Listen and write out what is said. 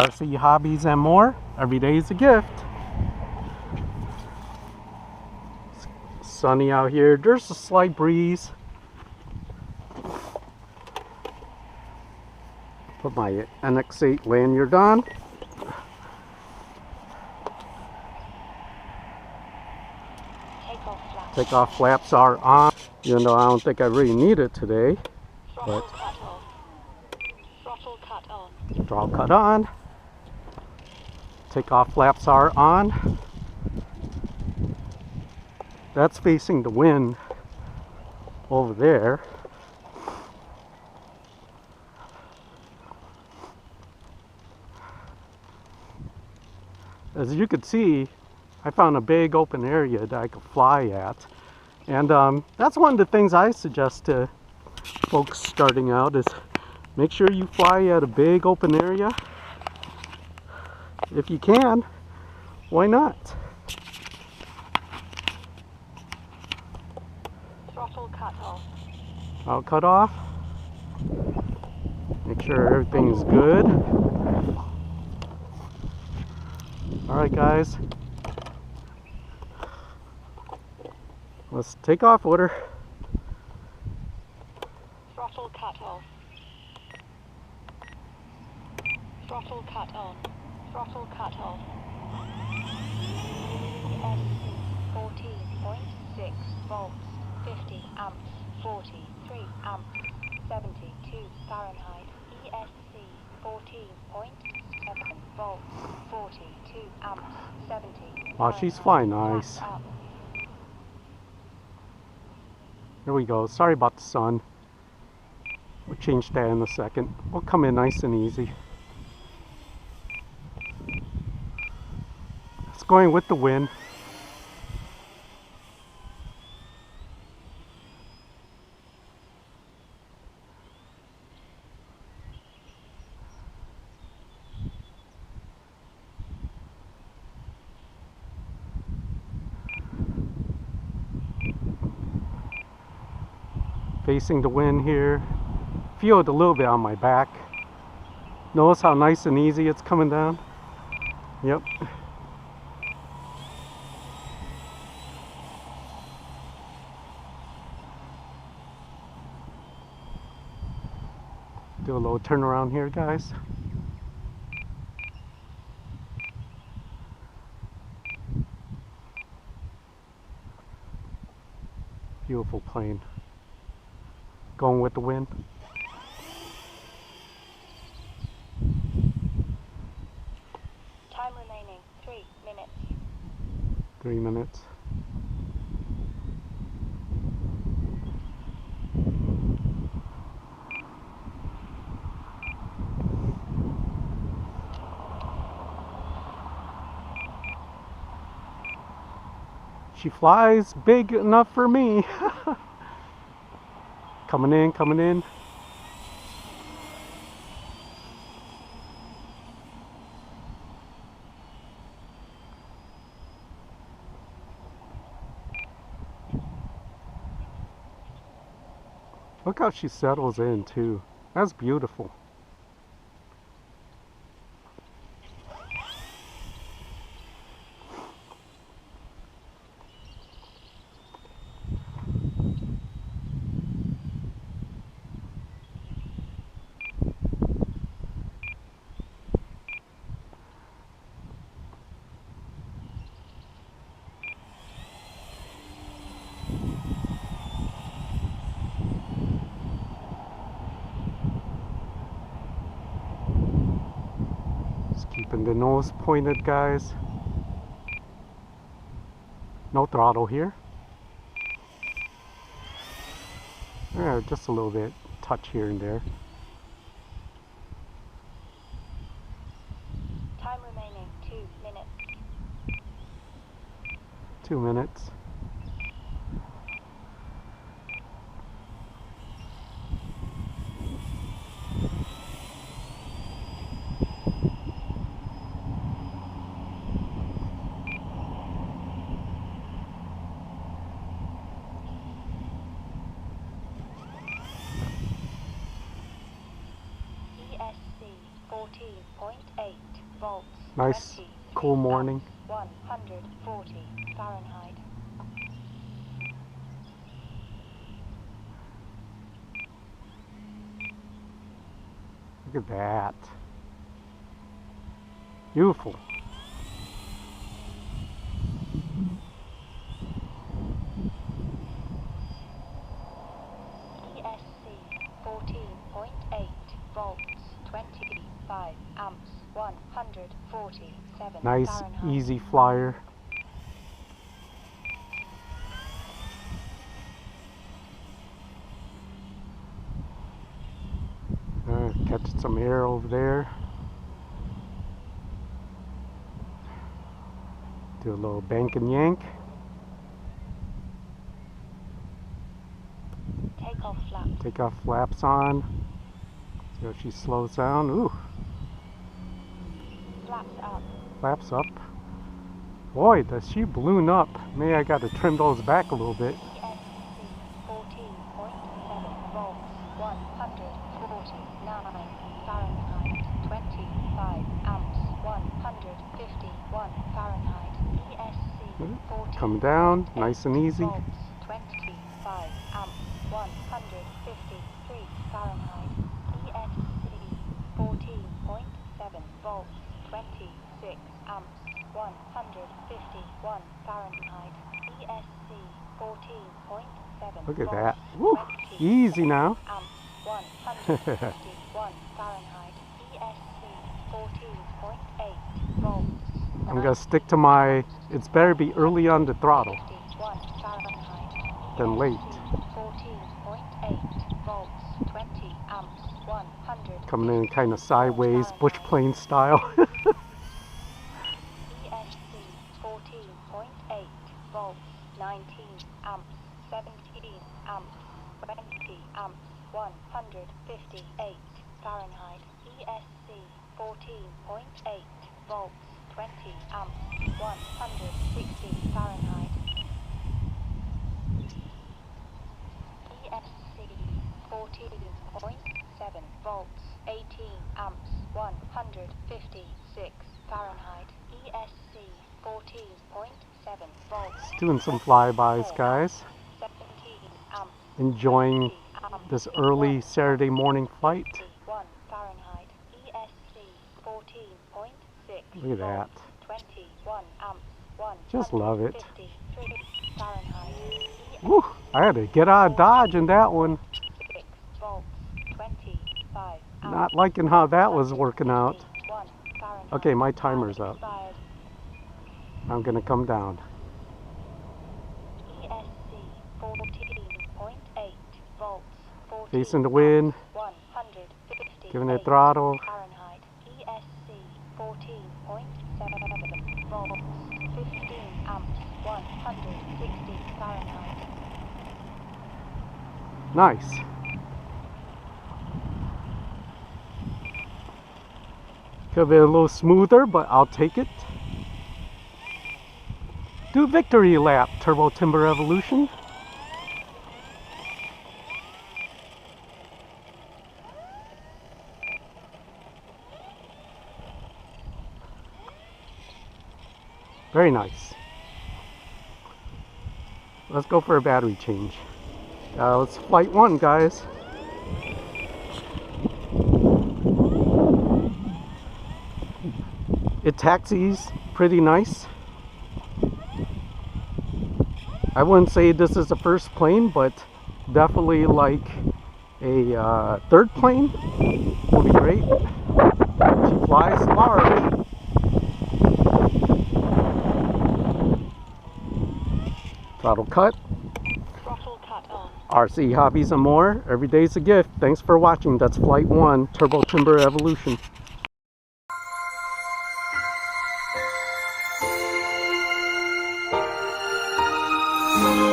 RC hobbies and more. Every day is a gift. It's sunny out here. There's a slight breeze. Put my NX8 lanyard on. Takeoff flaps are on, even though I don't think I really need it today. But throttle cut on. Takeoff flaps are on. That's facing the wind over there. As you can see, I found a big open area that I could fly at. And that's one of the things I suggest to folks starting out is make sure you fly at a big open area. If you can, why not? Throttle cut off. I'll cut off. Make sure everything's good. Alright guys. Let's take off order. Throttle cut off. Throttle cut on. Throttle cut off. ESC 14.6 volts, 50 amps, 43 amps, 72 Fahrenheit. ESC 14.7 volts, 42 amps, 70. Oh, she's flying nice. There we go. Sorry about the sun. We'll change that in a second. We'll come in nice and easy. It's going with the wind. Facing the wind here. Feel it a little bit on my back. Notice how nice and easy it's coming down? Yep. Do a little turnaround here, guys. Beautiful plane. Going with the wind. Time remaining 3 minutes. 3 minutes. She flies big enough for me. Coming in, coming in. Look how she settles in too. That's beautiful. Keeping the nose pointed, guys. No throttle here. Yeah, just a little bit touch here and there. Time remaining 2 minutes. 2 minutes. ESC 14.8 volts. Nice 20 cool morning. 140 Fahrenheit. Look at that. Beautiful. ESC 14.8 volts, 25 amps, 147 Nice, Fahrenheit. easy flyer. Catching some air over there. Do a little bank and yank. Takeoff flaps. Take off flaps on. See how she slows down. Ooh, Flaps up. flaps up. Boy, does she balloon up. Maybe I got to trim those back a little bit. ESC 14.7 volts, 149 Fahrenheit. 25 amps, 151 Fahrenheit. ESC 14. Come down, nice and easy. Volts, 25 amps, 153 Fahrenheit. ESC 14.7 volts, 26 amps, 151 Fahrenheit. ESC 14.7 Look at volts, that. Woo, 20 easy now. amps, 151 Fahrenheit. ESC 14.8 volts. I'm gonna stick to my, it's better be early on the throttle 51 Fahrenheit. than late. 14.8 volts, 20 amps, 100. Coming in kind of sideways, bush plane style. ESC 14.8 volts, 19 amps, 17 amps, 20 amps, 158 Fahrenheit. ESC 14.8 volts, 20 amps, 160 Fahrenheit. ESC 14.7 volts, 18 amps, 156 Fahrenheit. ESC 14.7 volts. Doing some flybys, guys. 17 amps. Enjoying 20 amps, this early Saturday morning flight. 1 Fahrenheit. ESC 14.6 Look at that. 21 amps. Just love it. 153 Fahrenheit. Woo, I had to get out of Dodge in that one. 6 volts, 25 amps. Not liking how that was working out. 1 Fahrenheit. Okay, my timer's up. Expired. I'm gonna come down. ESC 14.8 volts. 14 Facing the wind, 150 giving it throttle. Fahrenheit. ESC 14.7 volts. 15 amps. 160 Fahrenheit. Nice. Could have been a little smoother, but I'll take it. Do victory lap, Turbo Timber Evolution. Very nice. Let's go for a battery change. Let's Flight 1, guys. It taxis pretty nice. I wouldn't say this is the first plane, but definitely like a third plane will be great. She flies large. Throttle cut. Throttle cut on. RC hobbies and more. Every day's a gift. Thanks for watching. That's Flight 1, Turbo Timber Evolution. Thank you.